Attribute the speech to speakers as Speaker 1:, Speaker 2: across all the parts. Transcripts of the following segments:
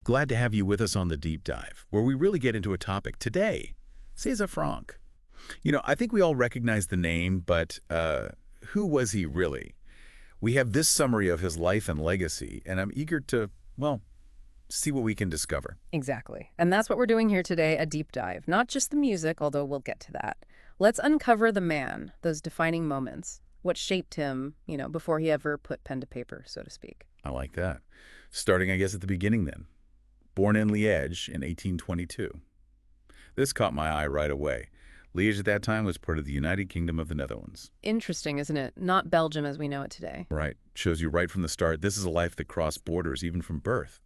Speaker 1: Glad to have you with us on the deep dive, where we really get into a topic today, César Franck. I think we all recognize the name, but who was he really? We have this summary of his life and legacy, and I'm eager to, well, see what we can discover.
Speaker 2: Exactly. And that's what we're doing here today, a deep dive. Not just the music, although we'll get to that. Let's uncover the man, those defining moments, what shaped him, before he ever put pen to paper, so to speak.
Speaker 1: I like that. Starting, I guess, at the beginning then. Born in Liège in 1822. This caught my eye right away. Liège at that time was part of the United Kingdom of the Netherlands.
Speaker 2: Interesting, isn't it? Not Belgium as we know it today.
Speaker 1: Right. Shows you right from the start, this is a life that crossed borders, even from birth.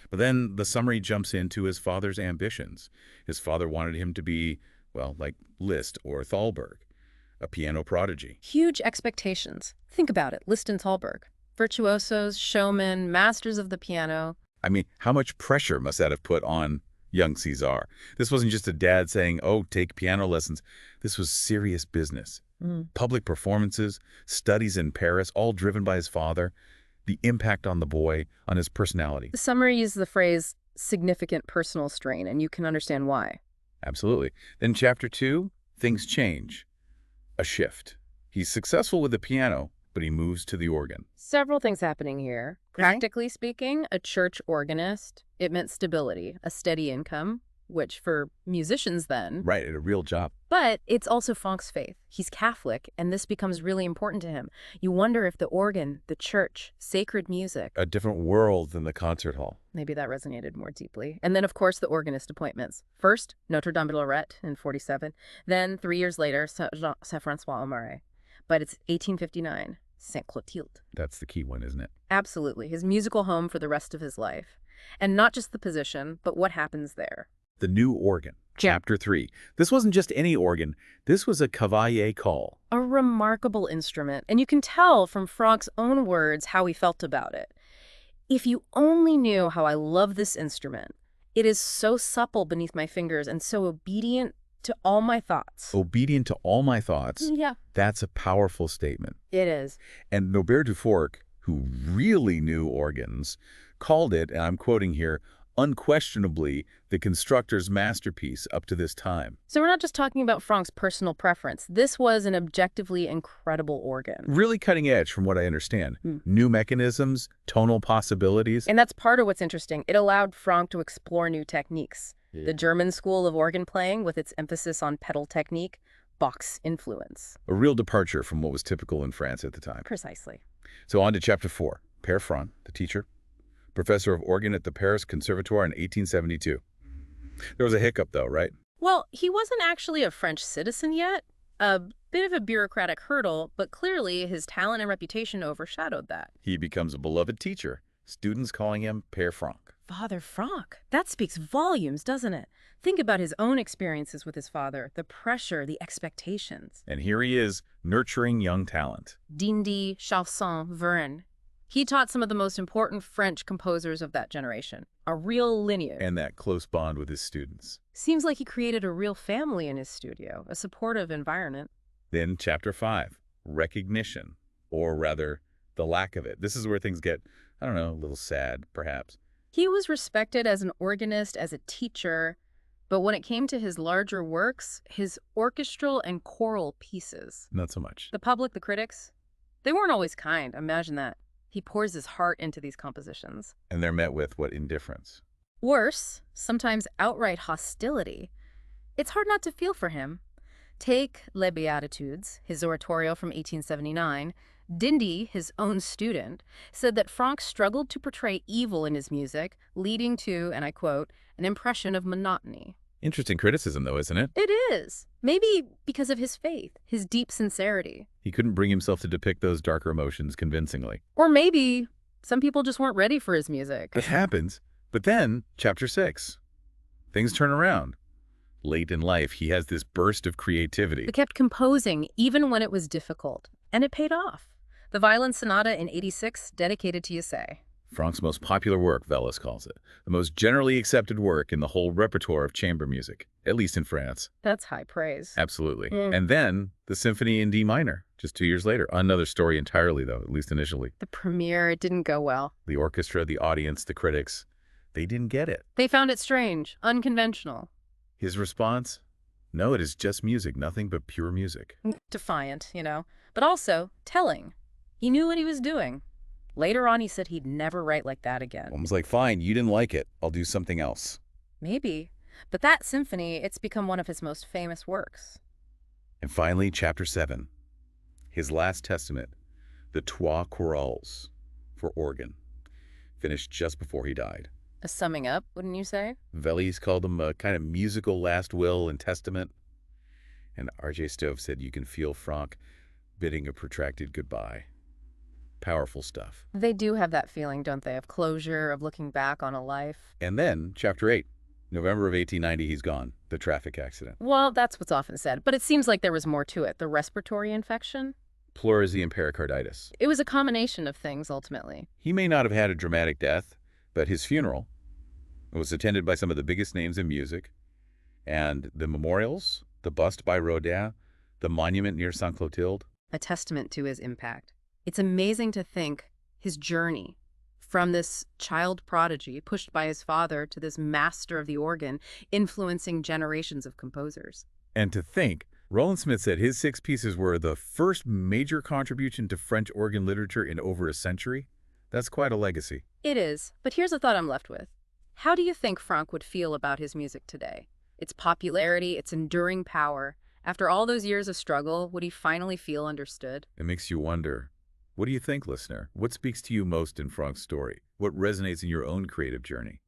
Speaker 1: But then the summary jumps into his father's ambitions. His father wanted him to be, well, like Liszt or Thalberg, a piano prodigy.
Speaker 2: Huge expectations. Think about it, Liszt and Thalberg. Virtuosos, showmen, masters of the piano.
Speaker 1: I mean, how much pressure must that have put on young César? This wasn't just a dad saying, oh, take piano lessons. This was serious business. Public performances, studies in Paris, all driven by his father. The impact on the boy, on his personality.
Speaker 2: The summary uses the phrase significant personal strain, and you can understand why.
Speaker 1: Absolutely. Then chapter 2, things change. A shift. He's successful with the piano, but he moves to the organ.
Speaker 2: Several things happening here. Practically speaking, a church organist, it meant stability, a steady income, which for musicians then.
Speaker 1: Right, a real job.
Speaker 2: But it's also Franck's faith. He's Catholic, and this becomes really important to him. You wonder if the organ, the church, sacred music.
Speaker 1: A different world than the concert hall.
Speaker 2: Maybe that resonated more deeply. And then, of course, the organist appointments. First, Notre Dame de Lorette in 47. Then, 3 years later, Saint-François-au-Marais. But it's 1859. Sainte-Clotilde.
Speaker 1: That's the key one, isn't it?
Speaker 2: Absolutely. His musical home for the rest of his life. And not just the position, but what happens there.
Speaker 1: The new organ. Chapter 3. This wasn't just any organ. This was a Cavaillé-Coll.
Speaker 2: A remarkable instrument. And you can tell from Franck's own words how he felt about it. If you only knew how I love this instrument. It is so supple beneath my fingers and so obedient to all my thoughts.
Speaker 1: Obedient to all my thoughts?
Speaker 2: Yeah.
Speaker 1: That's a powerful statement.
Speaker 2: It is.
Speaker 1: And Robert Dufourcq, who really knew organs, called it, and I'm quoting here, unquestionably the constructor's masterpiece up to this time.
Speaker 2: So we're not just talking about Franck's personal preference. This was an objectively incredible organ.
Speaker 1: Really cutting edge from what I understand. New mechanisms, tonal possibilities.
Speaker 2: And that's part of what's interesting. It allowed Franck to explore new techniques. The German school of organ playing, with its emphasis on pedal technique, Bach's influence.
Speaker 1: A real departure from what was typical in France at the time.
Speaker 2: Precisely.
Speaker 1: So on to chapter 4. Père Franck, the teacher, professor of organ at the Paris Conservatoire in 1872. There was a hiccup, though, right?
Speaker 2: Well, he wasn't actually a French citizen yet. A bit of a bureaucratic hurdle, but clearly his talent and reputation overshadowed that.
Speaker 1: He becomes a beloved teacher, students calling him Père Franck.
Speaker 2: Father Franck. That speaks volumes, doesn't it? Think about his own experiences with his father, the pressure, the expectations.
Speaker 1: And here he is, nurturing young talent.
Speaker 2: Dindy, Chausson, Verne. He taught some of the most important French composers of that generation. A real lineage.
Speaker 1: And that close bond with his students.
Speaker 2: Seems like he created a real family in his studio, a supportive environment.
Speaker 1: Then chapter 5, recognition, or rather, the lack of it. This is where things get, I don't know, a little sad, perhaps.
Speaker 2: He was respected as an organist, as a teacher, but when it came to his larger works, his orchestral and choral pieces.
Speaker 1: Not so much.
Speaker 2: The public, the critics, they weren't always kind. Imagine that. He pours his heart into these compositions.
Speaker 1: And they're met with what? Indifference.
Speaker 2: Worse, sometimes outright hostility. It's hard not to feel for him. Take Les Beatitudes, his oratorio from 1879. Dindy, his own student, said that Franck struggled to portray evil in his music, leading to, and I quote, an impression of monotony.
Speaker 1: Interesting criticism, though, isn't it?
Speaker 2: It is. Maybe because of his faith, his deep sincerity.
Speaker 1: He couldn't bring himself to depict those darker emotions convincingly.
Speaker 2: Or maybe some people just weren't ready for his music.
Speaker 1: It happens. But then, chapter 6. Things turn around. Late in life, he has this burst of creativity.
Speaker 2: He kept composing even when it was difficult. And it paid off. The Violin Sonata in 86, dedicated to Ysaye.
Speaker 1: Franck's most popular work, Velez calls it. The most generally accepted work in the whole repertoire of chamber music, at least in France.
Speaker 2: That's high praise.
Speaker 1: Absolutely. And then the Symphony in D minor, just 2 years later. Another story entirely, though, at least initially.
Speaker 2: The premiere, it didn't go well.
Speaker 1: The orchestra, the audience, the critics, They didn't get it.
Speaker 2: They found it strange, unconventional.
Speaker 1: His response? No, it is just music, nothing but pure music.
Speaker 2: Defiant, but also telling. He knew what he was doing. Later on, he said he'd never write like that again.
Speaker 1: Almost like, fine, you didn't like it. I'll do something else.
Speaker 2: Maybe. But that symphony, it's become one of his most famous works.
Speaker 1: And finally, Chapter 7. His last testament, the Trois Chorals for organ, finished just before he died.
Speaker 2: A summing up, wouldn't you say?
Speaker 1: Veliz called them a kind of musical last will and testament. And R.J. Stove said you can feel Franck bidding a protracted goodbye. Powerful stuff.
Speaker 2: They do have that feeling, don't they, of closure, of looking back on a life.
Speaker 1: And then, Chapter 8. November of 1890, he's gone. The traffic accident.
Speaker 2: Well, that's what's often said, but it seems like there was more to it. The respiratory infection?
Speaker 1: Pleurisy and pericarditis.
Speaker 2: It was a combination of things, ultimately.
Speaker 1: He may not have had a dramatic death, but his funeral was attended by some of the biggest names in music. And the memorials, the bust by Rodin, the monument near Sainte-Clotilde.
Speaker 2: A testament to his impact. It's amazing to think his journey from this child prodigy pushed by his father to this master of the organ, influencing generations of composers.
Speaker 1: And to think, Roland Smith said his 6 pieces were the first major contribution to French organ literature in over a century. That's quite a legacy.
Speaker 2: It is, but here's a thought I'm left with. How do you think Franck would feel about his music today? Its popularity, its enduring power. After all those years of struggle, would he finally feel understood?
Speaker 1: It makes you wonder. What do you think, listener? What speaks to you most in Franck's story? What resonates in your own creative journey?